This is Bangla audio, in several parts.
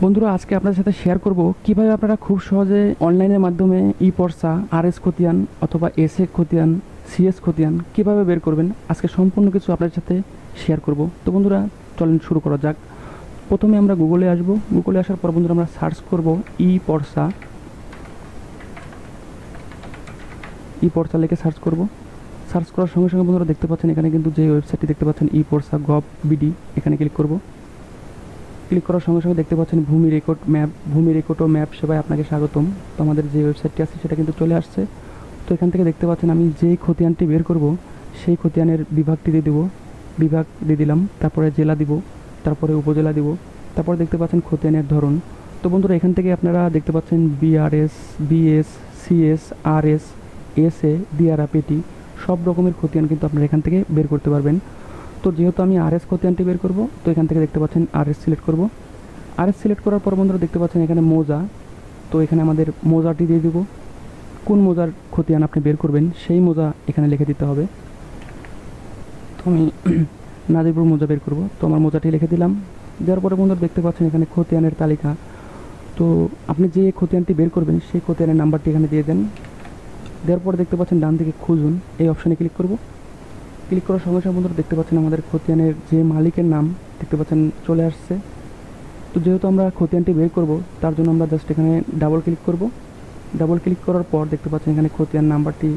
বন্ধুরা আজকে আপনাদের সাথে শেয়ার করব কিভাবে আপনারা খুব সহজে অনলাইনের মাধ্যমে ই পর্সা আরএস খতিয়ান অথবা এসএ খতিয়ান সিএস খতিয়ান কিভাবে বের করবেন আজকে সম্পূর্ণ কিছু আপনাদের সাথে শেয়ার করব। তো বন্ধুরা চলেন শুরু করা যাক। প্রথমে আমরা গুগলে আসব। গুগলে আসার পর বন্ধুরা আমরা সার্চ করব ই পর্সা লিখে সার্চ করব। সার্চ করার সঙ্গে সঙ্গে বন্ধুরা দেখতে পাচ্ছেন এখানে কিন্তু যে ওয়েবসাইটটি দেখতে পাচ্ছেন ই পর্সা গভ বিডি, এখানে ক্লিক করব। ক্লিক করার সঙ্গে সঙ্গে দেখতে পাচ্ছেন ভূমি রেকর্ড ও ম্যাপ সেবায় আপনাকে স্বাগতম। তো আমাদের যে ওয়েবসাইটটি আছে সেটা কিন্তু চলে আসছে। তো এখান থেকে দেখতে পাচ্ছেন আমি যেই খতিয়ানটি বের করব সেই খতিয়ানের বিভাগটি দিয়ে দেবো। বিভাগ দিয়ে দিলাম, তারপরে জেলা দিব, তারপরে উপজেলা দিব, তারপরে দেখতে পাচ্ছেন খতিয়ানের ধরন। তো বন্ধুরা এখান থেকে আপনারা দেখতে পাচ্ছেন BRS, BS, CS, RS, SA, DRRPT সব রকমের খতিয়ান কিন্তু আপনারা এখান থেকে বের করতে পারবেন। তো যেহেতু আমি আরএস খতিয়ানটি বের করব, তো এখান থেকে দেখতে পাচ্ছেন আরএস সিলেক্ট করব। আরএস সিলেক্ট করার পর বন্ধুরা দেখতে পাচ্ছেন এখানে মৌজা। তো এখানে আমাদের মৌজাটি দিয়ে দেব। কোন মৌজার খতিয়ান আপনি বের করবেন সেই মৌজা এখানে লিখে দিতে হবে। তো আমি নাজিরপুর মৌজা বের করব, তো আমার মৌজাটি লিখে দিলাম। দেওয়ার পরে বন্ধুরা দেখতে পাচ্ছেন এখানে খতিয়ানের তালিকা। তো আপনি যে খতিয়ানটি বের করবেন সেই খতিয়ানের নাম্বারটি এখানে দিয়ে দেন। দেওয়ার পরে দেখতে পাচ্ছেন ডান দিকে খুঁজুন, এই অপশানে ক্লিক করব। ক্লিক করার সঙ্গে সঙ্গে বন্ধুরা দেখতে পাচ্ছেন আমাদের খতিয়ানের যে মালিকের নাম দেখতে পাচ্ছেন চলে আসছে। তো যেহেতু আমরা খতিয়ানটি বের করব তার জন্য আমরা জাস্ট এখানে ডাবল ক্লিক করব। ডাবল ক্লিক করার পর দেখতে পাচ্ছেন এখানে খতিয়ান নাম্বারটি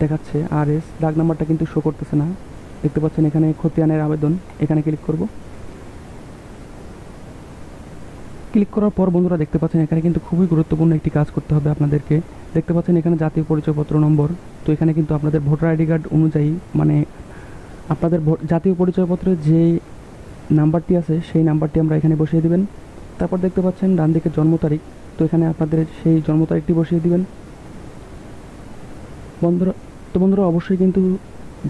দেখাচ্ছে আরএস, ডাক নাম্বারটা কিন্তু শো করতেছে না। দেখতে পাচ্ছেন এখানে খতিয়ানের আবেদন, এখানে ক্লিক করব। ক্লিক করার পর বন্ধুরা দেখতে পাচ্ছেন এখানে কিন্তু খুবই গুরুত্বপূর্ণ একটি কাজ করতে হবে আপনাদেরকে। দেখতে পাচ্ছেন এখানে জাতীয় পরিচয়পত্র নম্বর। তো এখানে কিন্তু আপনাদের ভোটার আইডি কার্ড অনুযায়ী মানে আপনাদের জাতীয় পরিচয়পত্রের যে নাম্বারটি আছে সেই নাম্বারটি আমরা এখানে বসিয়ে দিবেন। তারপর দেখতে পাচ্ছেন ডান দিকে জন্ম তারিখ। তো এখানে আপনাদের সেই জন্ম তারিখটি বসিয়ে দিবেন। বন্ধুরা অবশ্যই কিন্তু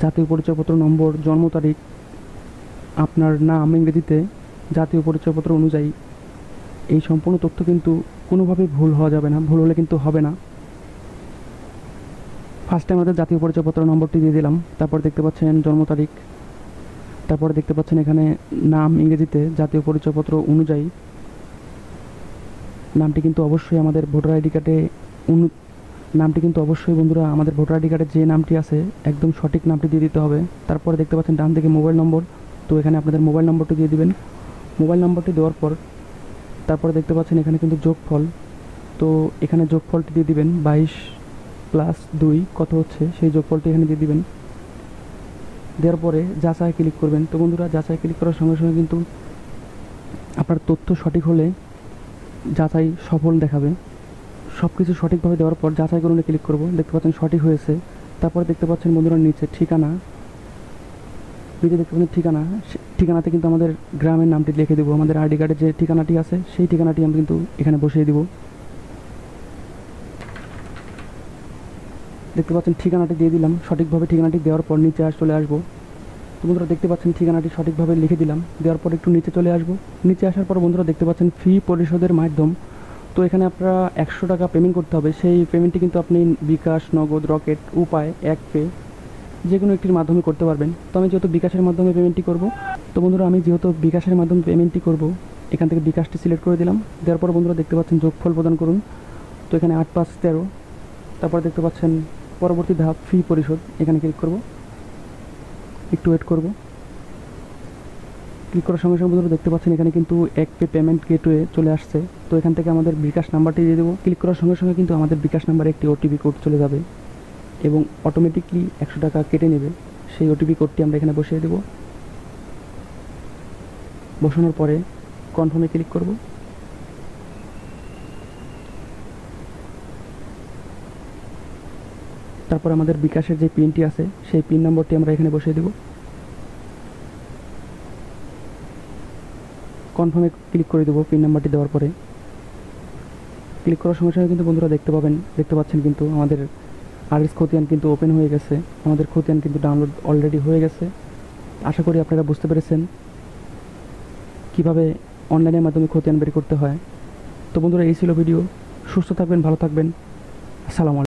জাতীয় পরিচয়পত্র নম্বর, জন্ম তারিখ, আপনার নাম ইংরেজিতে, জাতীয় পরিচয়পত্র অনুযায়ী এই সম্পূর্ণ তথ্য কিন্তু কোনোভাবে ভুল হওয়া যাবে না, ভুল হলে কিন্তু হবে না। ফার্স্টে আমাদের জাতীয় পরিচয়পত্র নম্বরটি দিয়ে দিলাম, তারপর দেখতে পাচ্ছেন জন্ম তারিখ, তারপরে দেখতে পাচ্ছেন এখানে নাম ইংরেজিতে, জাতীয় পরিচয়পত্র অনুযায়ী নামটি কিন্তু অবশ্যই আমাদের ভোটার আইডি কার্ডে নামটি কিন্তু অবশ্যই বন্ধুরা আমাদের ভোটার আইডি কার্ডে যে নামটি আছে একদম সঠিক নামটি দিয়ে দিতে হবে। তারপরে দেখতে পাচ্ছেন ডান দিকে মোবাইল নম্বর। তো এখানে আপনাদের মোবাইল নম্বরটি দিয়ে দিবেন। মোবাইল নম্বরটি দেওয়ার পর তারপরে দেখতে পাচ্ছেন এখানে কিন্তু যোগফল। তো এখানে যোগফলটি দিয়ে দিবেন, 22+2 কত হচ্ছে সেই যোগফলটি এখানে দিয়ে দিবেন। দেওয়ার পরে যাচাই ক্লিক করবেন। তো বন্ধুরা যাচাই ক্লিক করার সঙ্গে সঙ্গে কিন্তু আপনার তথ্য সঠিক হলে যাচাই সফল দেখাবে। সব কিছু সঠিকভাবে দেওয়ার পর যাচাই করুন ক্লিক করব। দেখতে পাচ্ছেন সঠিক হয়েছে। তারপরে দেখতে পাচ্ছেন বন্ধুরা নিচে ঠিকানা, দেখতে পাচ্ছেন ঠিকানাতে কিন্তু আমাদের গ্রামের নামটি লিখে দেবো। আমাদের আইডি কার্ডে যে ঠিকানাটি আছে সেই ঠিকানাটি আমরা কিন্তু এখানে বসিয়ে দিব। দেখতে পাচ্ছেন ঠিকানাটি দিয়ে দিলাম। সঠিকভাবে ঠিকানাটি দেওয়ার পর নিচে চলে আসবো। তো বন্ধুরা দেখতে পাচ্ছেন ঠিকানাটি সঠিকভাবে লিখে দিলাম। দেওয়ার পর একটু নিচে চলে আসবো। নিচে আসার পর বন্ধুরা দেখতে পাচ্ছেন ফি পরিশোধের মাধ্যম। তো এখানে আপনারা 100 টাকা পেমেন্ট করতে হবে। সেই পেমেন্টটি কিন্তু আপনি বিকাশ, নগদ, রকেট, উপায়, এক পে যে কোনো একটির মাধ্যমে করতে পারবেন। তো আমি যেহেতু বিকাশের মাধ্যমে পেমেন্টটি করব, তো বন্ধুরা আমি যেহেতু বিকাশের মাধ্যমে পেমেন্টটি করব এখান থেকে বিকাশটি সিলেক্ট করে দিলাম। দেওয়ার পর বন্ধুরা দেখতে পাচ্ছেন যোগফল প্রদান করুন। তো এখানে 8×5=13। তারপর দেখতে পাচ্ছেন পরবর্তী ধাপ ফি পরিশোধ, এখানে ক্লিক করব। একটু ওয়েট করব। ক্লিক করার সঙ্গে সঙ্গে বন্ধুরা দেখতে পাচ্ছেন এখানে কিন্তু এক পে পেমেন্ট গেটওয়ে চলে আসছে। তো এখান থেকে আমাদের বিকাশ নাম্বারটি দিয়ে দেবো। ক্লিক করার সঙ্গে সঙ্গে কিন্তু আমাদের বিকাশ নাম্বারে একটি ওটিপি কোড চলে যাবে এবং অটোমেটিকলি 100 টাকা কেটে নেবে। সেই ওটিপি কোডটি আমরা এখানে বসিয়ে দেব। বসানোর পরে কনফার্মে ক্লিক করব। তারপর আমাদের বিকাশের যে পিনটি আছে সেই পিন নম্বরটি আমরা এখানে বসিয়ে দেব। কনফার্মে ক্লিক করে দেবো। পিন নাম্বারটি দেওয়ার পরে ক্লিক করার সঙ্গে সঙ্গে কিন্তু বন্ধুরা দেখতে পাচ্ছেন কিন্তু আমাদের আরএস খতিয়ান কিন্তু ওপেন হয়ে গেছে। আমাদের খতিয়ান কিন্তু ডাউনলোড অলরেডি হয়ে গেছে। আশা করি আপনারা বুঝতে পেরেছেন কিভাবে অনলাইনের মাধ্যমে খতিয়ান বের করতে হয়। তো বন্ধুরা এই ছিল ভিডিও। সুস্থ থাকবেন, ভালো থাকবেন। আসসালামু আলাইকুম।